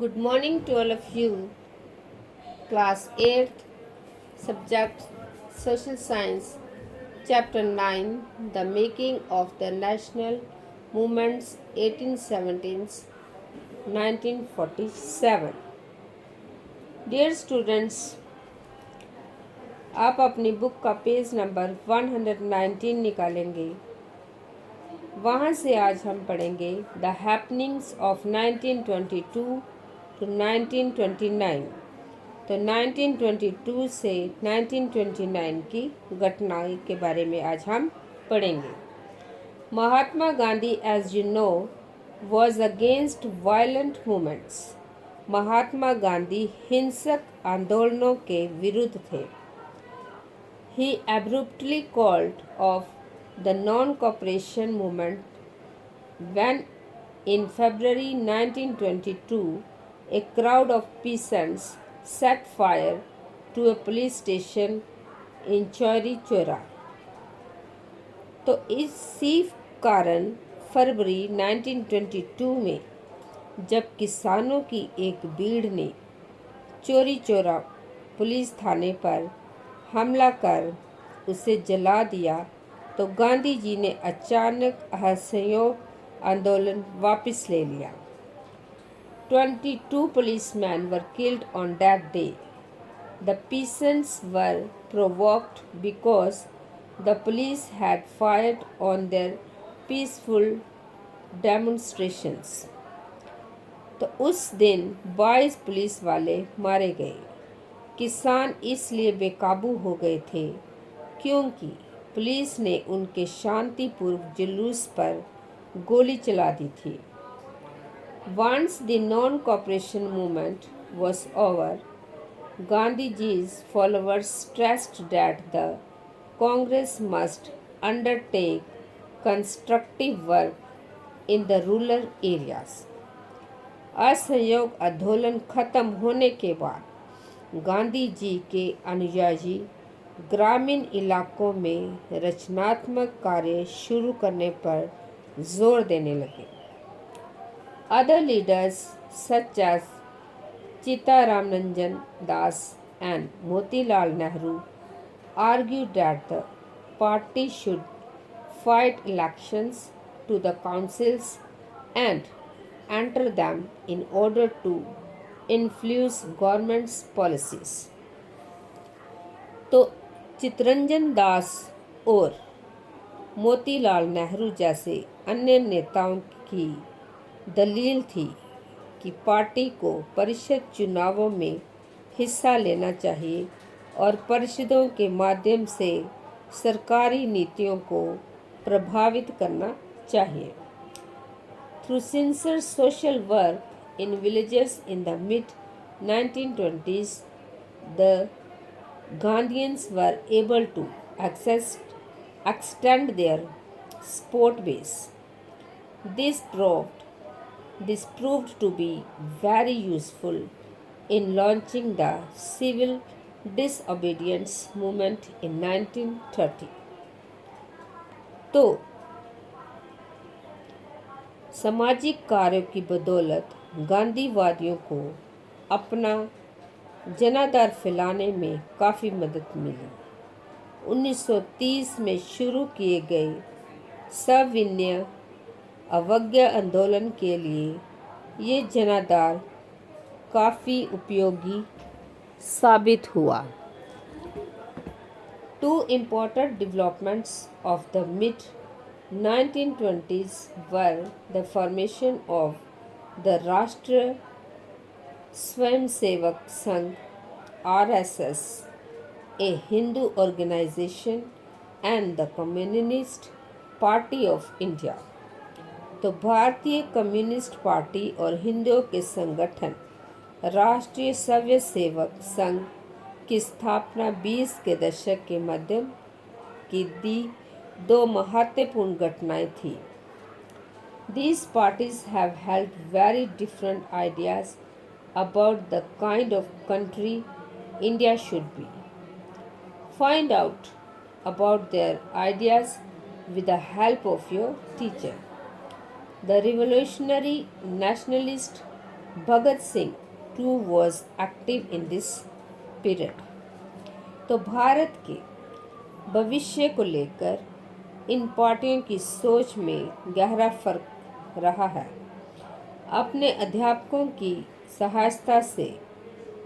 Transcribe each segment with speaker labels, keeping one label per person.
Speaker 1: Good morning to all of you. Class 8th, subject Social Science, Chapter 9, The Making of the National Movements 1817 1947. Dear students, आप अपनी book का page number 119 निकालेंगे। वहाँ से आज हम पढ़ेंगे द हैपनिंग्स ऑफ 1922 टू 1929। तो 1922 से 1929 की घटनाएं के बारे में आज हम पढ़ेंगे। Mahatma Gandhi, as you know, was against violent movements. Mahatma Gandhi हिंसक आंदोलनों के विरुद्ध थे। He abruptly called off the non-cooperation movement when in February 1922 a crowd of peasants set fire to a police station in Chauri Chaura. तो इसी कारण फरवरी 1922 में जब किसानों की एक भीड़ ने चौरी चौरा पुलिस थाने पर हमला कर उसे जला दिया तो गांधी जी ने अचानक असहयोग आंदोलन वापस ले लिया। 22 policemen were killed on that day. The peasants were provoked because the police had fired on their peaceful demonstrations. तो उस दिन 22 पुलिस वाले मारे गए। किसान इसलिए बेकाबू हो गए थे क्योंकि पुलिस ने उनके शांतिपूर्वक जुलूस पर गोली चला दी थी। Once the non-cooperation movement was over, Gandhiji's followers stressed that the Congress must undertake constructive work in the rural areas. असहयोग आंदोलन खत्म होने के बाद गांधी जी के अनुयायी ग्रामीण इलाकों में रचनात्मक कार्य शुरू करने पर जोर देने लगे। Other leaders such as Chittaranjan Das and Motilal Nehru argued that the party should fight elections to the councils and enter them in order to influence government's policies. तो चित्तरंजन दास और मोतीलाल नेहरू जैसे अन्य नेताओं की दलील थी कि पार्टी को परिषद चुनावों में हिस्सा लेना चाहिए और परिषदों के माध्यम से सरकारी नीतियों को प्रभावित करना चाहिए। Through sincere social work in villages in the mid-1920s, the Gandhians were able to extend their support base. This proved to be very useful in launching the civil disobedience movement in 1930. तो सामाजिक कार्यों की बदौलत गांधीवादियों को अपना जनाधार फैलाने में काफ़ी मदद मिली। 1930 में शुरू किए गए सविनय अवज्ञा आंदोलन के लिए ये जनाधार काफ़ी उपयोगी साबित हुआ। Two important developments of the mid-1920s were the formation of the Rashtriya Swayamsevak Sangh (RSS), a Hindu organization, and the Communist Party of India. तो भारतीय कम्युनिस्ट पार्टी और हिंदुओं के संगठन राष्ट्रीय स्वयंसेवक संघ की स्थापना 20 के दशक के मध्य की दो महत्वपूर्ण घटनाएं थी। These parties have held very different ideas about the kind of country India should be. Find out about their ideas with the help of your teacher. The revolutionary nationalist Bhagat Singh too was active in this period. तो भारत के भविष्य को लेकर इन पार्टियों की सोच में गहरा फर्क रहा है। अपने अध्यापकों की सहायता से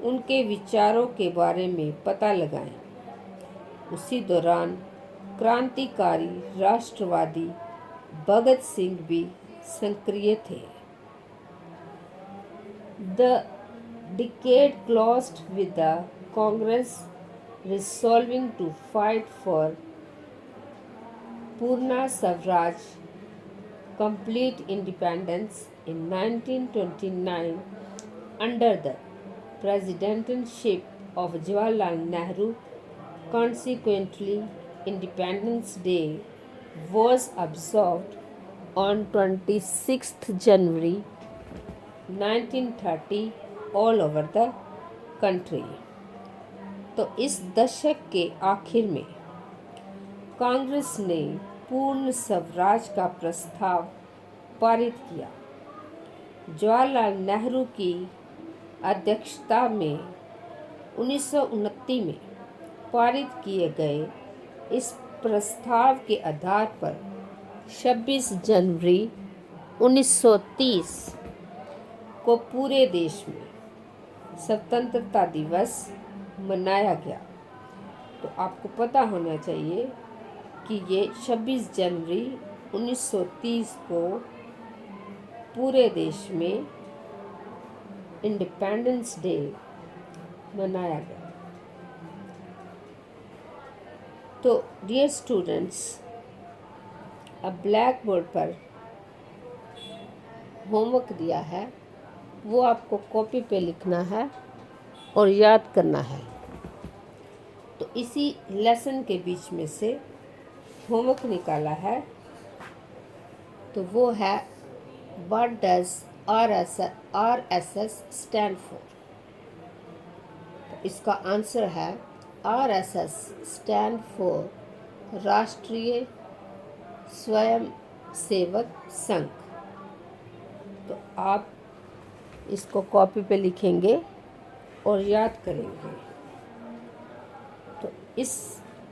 Speaker 1: उनके विचारों के बारे में पता लगाएं। उसी दौरान क्रांतिकारी राष्ट्रवादी भगत सिंह भी सक्रिय थे। The decade closed with the Congress resolving to fight for Purna Swaraj, complete independence in 1929 under the presidency of Jawaharlal Nehru. Consequently, Independence Day was observed on 26th January 1930 all over the country। तो इस दशक के आखिर में कांग्रेस ने पूर्ण स्वराज का प्रस्ताव पारित किया। जवाहरलाल नेहरू की अध्यक्षता में 1929 में पारित किए गए इस प्रस्ताव के आधार पर 26 जनवरी 1930 को पूरे देश में स्वतंत्रता दिवस मनाया गया। तो आपको पता होना चाहिए कि ये 26 जनवरी 1930 को पूरे देश में इंडिपेंडेंस डे मनाया गया। तो डियर स्टूडेंट्स, अब ब्लैक बोर्ड पर होमवर्क दिया है, वो आपको कॉपी पे लिखना है और याद करना है। तो इसी लेसन के बीच में से होमवर्क निकाला है, तो वो है what does RSS stand for. तो इसका आंसर है RSS स्टैंड फॉर राष्ट्रीय स्वयंसेवक संघ। तो आप इसको कॉपी पे लिखेंगे और याद करेंगे। तो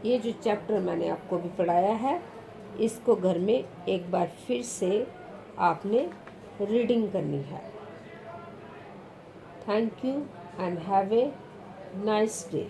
Speaker 1: ये जो चैप्टर मैंने आपको भी पढ़ाया है, इसको घर में एक बार फिर से आपने रीडिंग करनी है। Thank you and have a nice day.